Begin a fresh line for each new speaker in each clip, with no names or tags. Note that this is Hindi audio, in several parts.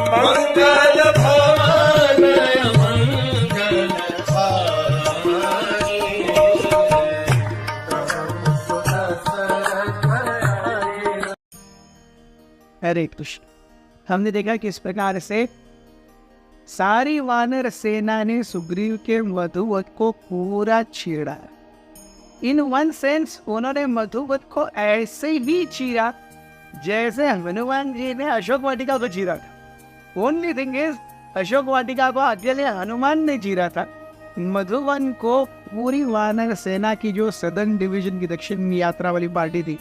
मंगल भवन मंगल हारी।
हरे कृष्ण। हमने देखा किस प्रकार से सारी वानर सेना ने सुग्रीव के मधुवत को पूरा छेड़ा। इन वन सेंस उन्होंने मधुवत को ऐसे ही चीरा जैसे हनुमान जी ने अशोक वाटिका को चीरा था। Only thing is Ashok Vatika को अकेले हनुमान ने चीरा था, मधुवन को पूरी वानर सेना की जो सदर्न डिवीजन की दक्षिण यात्रा वाली पार्टी थी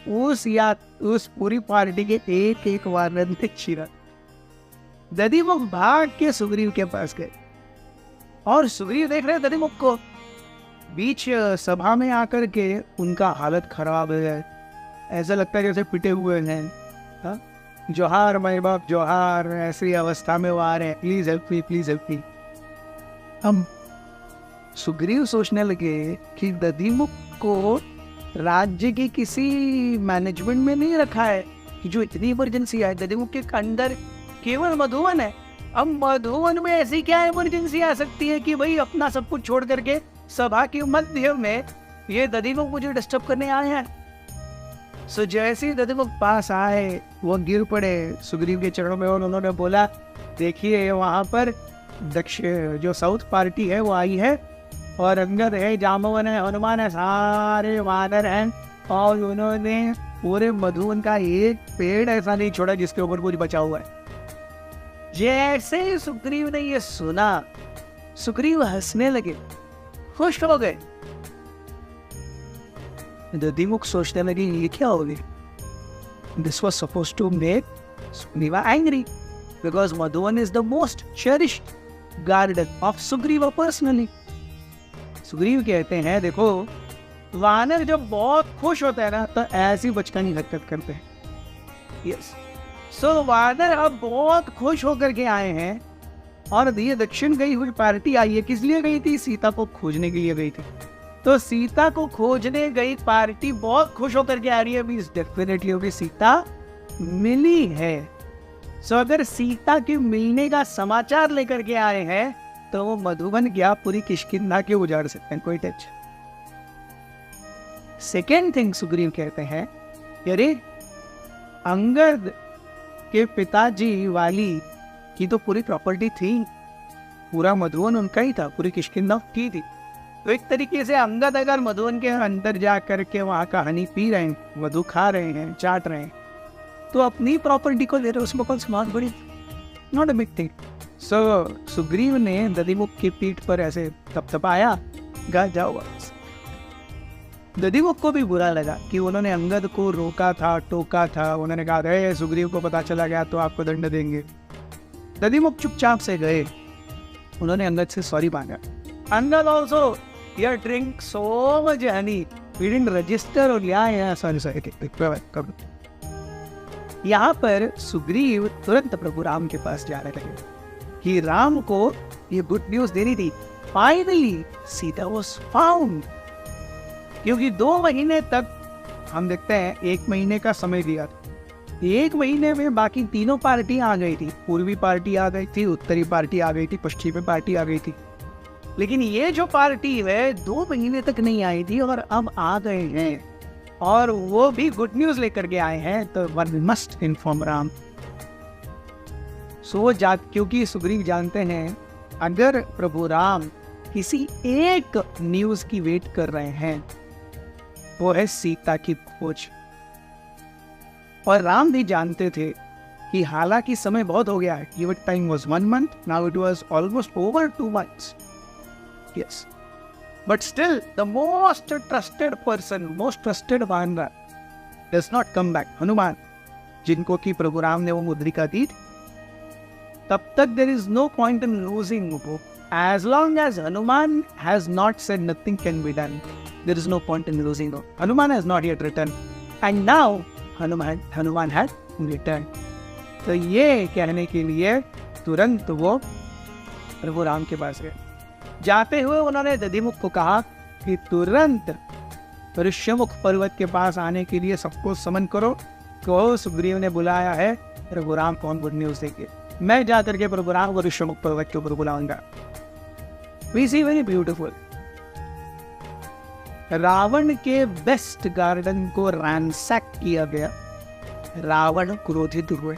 उस पूरी पार्टी के एक एक वानर ने चीरा। दधिमुख भाग के सुग्रीव के पास गए और सुग्रीव देख रहे दधिमुख को। बीच सभा में आकर के उनका हालत खराब है, ऐसा लगता है जैसे पिटे हुए हैं। हाँ? जोहार माय बाप जोहार, ऐसी अवस्था में वो आ रहे हैं, please help me, please help me. हम सुग्रीव सोचने लगे कि दधिमुख को राज्य की किसी मैनेजमेंट में नहीं रखा है कि जो इतनी इमरजेंसी है। दधिमुख के अंदर केवल मधुवन है। अब मधुवन में ऐसी क्या इमरजेंसी आ सकती है कि भाई अपना सब कुछ छोड़ करके सभा के मध्य में ये दधिमुख मुझे डिस्टर्ब करने आए हैं। सो जैसे ही दधिमुख पास आए वो गिर पड़े सुग्रीव के चरणों में और उन्होंने बोला, देखिए वहाँ पर जो साउथ पार्टी है वो आई है और अंगद है, जामवन है, हनुमान है, सारे वानर हैं और उन्होंने पूरे मधुवन का एक पेड़ ऐसा नहीं छोड़ा जिसके ऊपर कुछ बचा हुआ है। जैसे ही सुग्रीव ने ये सुना, सुग्रीव हंसने लगे, खुश हो गए। दधिमुख सोचने लगे ये क्या हो गया। This was suppose to make Sugriva angry because Madhuvan is the most cherished garden of Sugriva personally. Sugriv कहते हैं देखो वानर जब बहुत खुश होते हैं ना तो ऐसी बचकानी हरकत करते हैं। यस, सो वानर अब बहुत खुश होकर के आए हैं और ये दक्षिण गई हुई पार्टी आई है। किस लिए गई थी? सीता को खोजने के लिए गई थी। तो सीता को खोजने गई पार्टी बहुत खुश होकर के आ रही है, मींस डेफिनेटली होगी सीता मिली है। सो अगर सीता के मिलने का समाचार लेकर के आए हैं तो वो मधुबन क्या पूरी किष्किंधा के उजाड़ सकते हैं, कोई टेंशन। सेकेंड थिंग सुग्रीव कहते हैं, अरे अंगद के पिताजी वाली की तो पूरी प्रॉपर्टी थी, पूरा मधुवन उनका ही था, पूरी किष्किंधा की थी। तो एक तरीके से अंगद अगर मधुवन के अंदर जा करके वहाँ का हनी पी रहे हैं, मधु खा रहे हैं, चाट रहे हैं, तो अपनी प्रॉपर्टी को ले रहे, उसमें कौन सी बात बड़ी, नॉट अ बिग थिंग। सो सुग्रीव ने दधिमुख की पीठ पर ऐसे थपथपाया, गा जाओ वापस। दधिमुख को भी बुरा लगा कि उन्होंने अंगद को रोका था, टोका था। उन्होंने कहा अरे सुग्रीव को पता चला गया तो आपको दंड देंगे। दधिमुख चुपचाप से गए, उन्होंने अंगद से सॉरी मांगा। Angad also you drink so much honey, we didn't register और सॉरी। यहाँ पर सुग्रीव तुरंत प्रभु राम के पास जाने लगे कि राम को ये गुड न्यूज देनी थी, फाइनली सीता वाज फाउंड। क्योंकि 2 महीने तक हम देखते हैं 1 महीने का समय दिया था, 1 महीने में बाकी तीनों पार्टी आ गई थी। पूर्वी पार्टी आ गई थी, उत्तरी पार्टी आ गई थी, पश्चिमी पार्टी आ गई थी। लेकिन ये जो पार्टी है 2 महीने तक नहीं आई थी और अब आ गए हैं और वो भी गुड न्यूज लेकर के आए हैं। तो वन मस्ट इन्फॉर्म राम। सो क्योंकि सुग्रीव जानते हैं अगर प्रभु राम किसी एक न्यूज की वेट कर रहे हैं वो है सीता की खोज। और राम भी जानते थे कि हालांकि समय बहुत हो गया है, give it time was 1 month, now it was almost over 2 months. Yes, but still the most trusted person, most trusted वानर does not come back. Hanuman जिनको कि प्रभु राम ने वो मुद्रिका दी, तब तक there is no point in losing hope. As long as Hanuman has not said nothing can be done, there is no point in losing hope. Hanuman has not yet returned, and now Hanuman had returned. तो ये कहने के लिए तुरंत वो प्रभु राम के पास गए। जाते हुए उन्होंने दधिमुख को कहा कि तुरंत ऋष्यमुख पर्वत के पास आने के लिए सबको समन करो, तो सुग्रीव ने बुलाया है, प्रभु राम कौन गुड न्यूज देंगे। मैं जाकर के प्रभु राम को ऋषमुख पर्वत के ऊपर बुलाऊंगा। We see very beautiful. Ravan के बेस्ट गार्डन को रैंसैक किया गया, रावण क्रोधित हुए।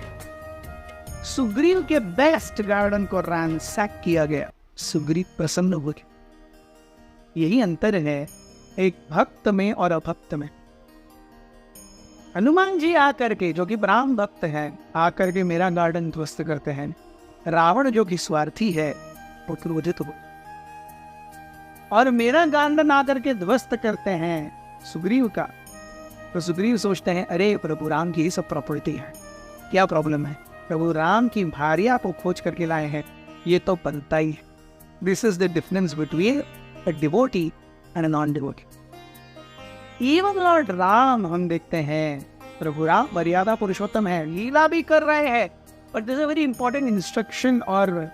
सुग्रीव के बेस्ट गार्डन को रैंसैक किया गया, सुग्रीव प्रसन्न हुए। यही अंतर है एक भक्त में और अभक्त में। हनुमान जी आकर के, जो कि ब्राह्म भक्त हैं, आकर के मेरा गार्डन ध्वस्त करते हैं। रावण जो कि स्वार्थी है वो क्रोधित हो, और मेरा गार्डन आकर के ध्वस्त करते हैं सुग्रीव का। तो सुग्रीव सोचते हैं अरे प्रभु राम की सब प्रॉपर्टी है, क्या प्रॉब्लम है, प्रभु राम की भार्या को खोज करके लाए हैं, ये तो बनता ही है। This is the difference between a devotee and a non devotee. Even Lord Ram हम देखते हैं, प्रभु राम मर्यादा पुरुषोत्तम है, लीला भी कर रहे हैं, but this is a very important instruction और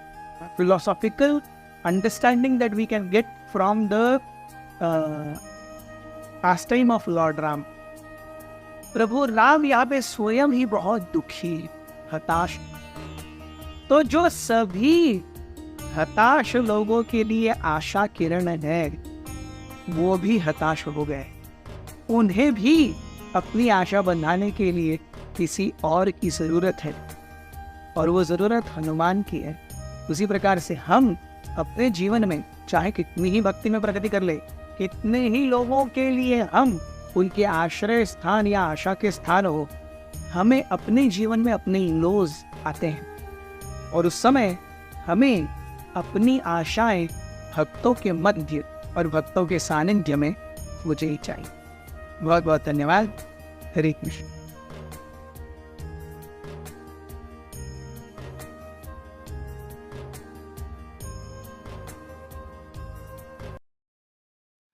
philosophical understanding that we can get from the pastime of Lord Ram। प्रभु राम यहाँ पे स्वयं ही बहुत दुखी, हताश। तो जो सभी हताश लोगों के लिए आशा किरण है, वो भी हताश हो गए। उन्हें भी अपनी आशा बंधाने के लिए किसी और की जरूरत है, और वो जरूरत हनुमान की है। उसी प्रकार से हम अपने जीवन में चाहे कितनी ही भक्ति में प्रगति कर ले, कितने ही लोगों के लिए हम उनके आश्रय स्थान या आशा के स्थान हो, हमें अपने जीवन में अपने लोज आते हैं, और उस समय हमें अपनी आशाएं भक्तों के मध्य और भक्तों के सानिध्य में मुझे ही चाहिए। बहुत बहुत धन्यवाद। हरे कृष्ण।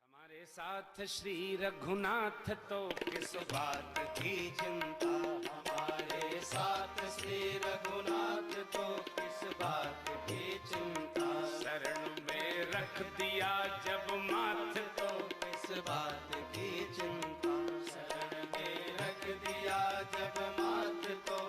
हमारे साथ श्री रघुनाथ तो किस बात की चिंता, हमारे साथ श्री रघुनाथ तो किस बात की चिंता, शरण में रख दिया जब माथ तो किस बात की चिंता, शरण में रख दिया जब माथ तो